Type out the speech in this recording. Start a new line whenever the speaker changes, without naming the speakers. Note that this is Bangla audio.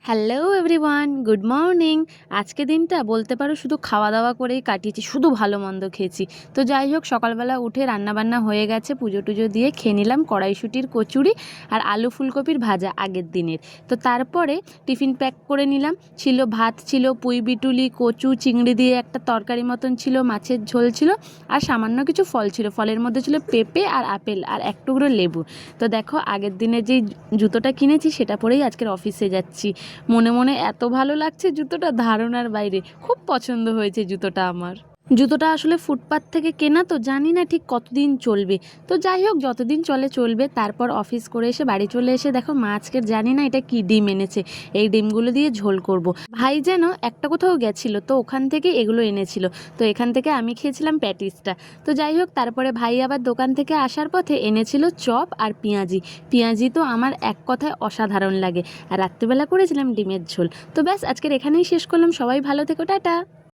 Hello everyone, good morning. আজকে দিনটা বলতে পারো শুধু খাওয়া দাওয়া করেই কাটিয়েছি, শুধু ভালো মন্দ খেয়েছি। তো যাই হোক, সকালবেলা উঠে রান্নাবান্না হয়ে গেছে, পুজো টুজো দিয়ে খেয়ে নিলাম কড়াইশুঁটির কচুরি আর আলু ফুলকপির ভাজা আগের দিনের। তো তারপরে টিফিন প্যাক করে নিলাম। ছিল ভাত, ছিল পুঁই বিটুলি, কচু, চিংড়ি দিয়ে একটা তরকারি মতন ছিল, মাছের ঝোল ছিল, আর সামান্য কিছু ফল ছিল। ফলের মধ্যে ছিল পেঁপে আর আপেল আর এক টুকরো লেবু। তো দেখো, আগের দিনে যেই জুতোটা কিনেছি সেটা পরেই আজকের অফিসে যাচ্ছি। মনে মনে এত ভালো লাগছে, জুতোটা ধারণার বাইরে। খুব পছন্দ হয়েছে জুতোটা আমার। জুতোটা আসলে ফুটপাত থেকে কেনা, তো জানি না ঠিক কতদিন চলবে। তো যাই হোক, যতদিন চলে চলবে। তারপর অফিস করে এসে বাড়ি চলে এসে দেখো, মা আজকের জানি না এটা কি ডিম এনেছে। এই ডিমগুলো দিয়ে ঝোল করব। ভাই যেন একটা কোথাও গেছিল, তো ওখান থেকে এগুলো এনেছিল। তো এখান থেকে আমি খেয়েছিলাম প্যাটিসটা। তো যাই হোক, তারপরে ভাই আবার দোকান থেকে আসার পথে এনেছিল চপ আর পেঁয়াজি। পেঁয়াজি তো আমার এক কথায় অসাধারণ লাগে। আর রাত্রিবেলা করেছিলাম ডিমের ঝোল। তো ব্যাস, আজকের এখানেই শেষ করলাম। সবাই ভালো থেকো, টাটা।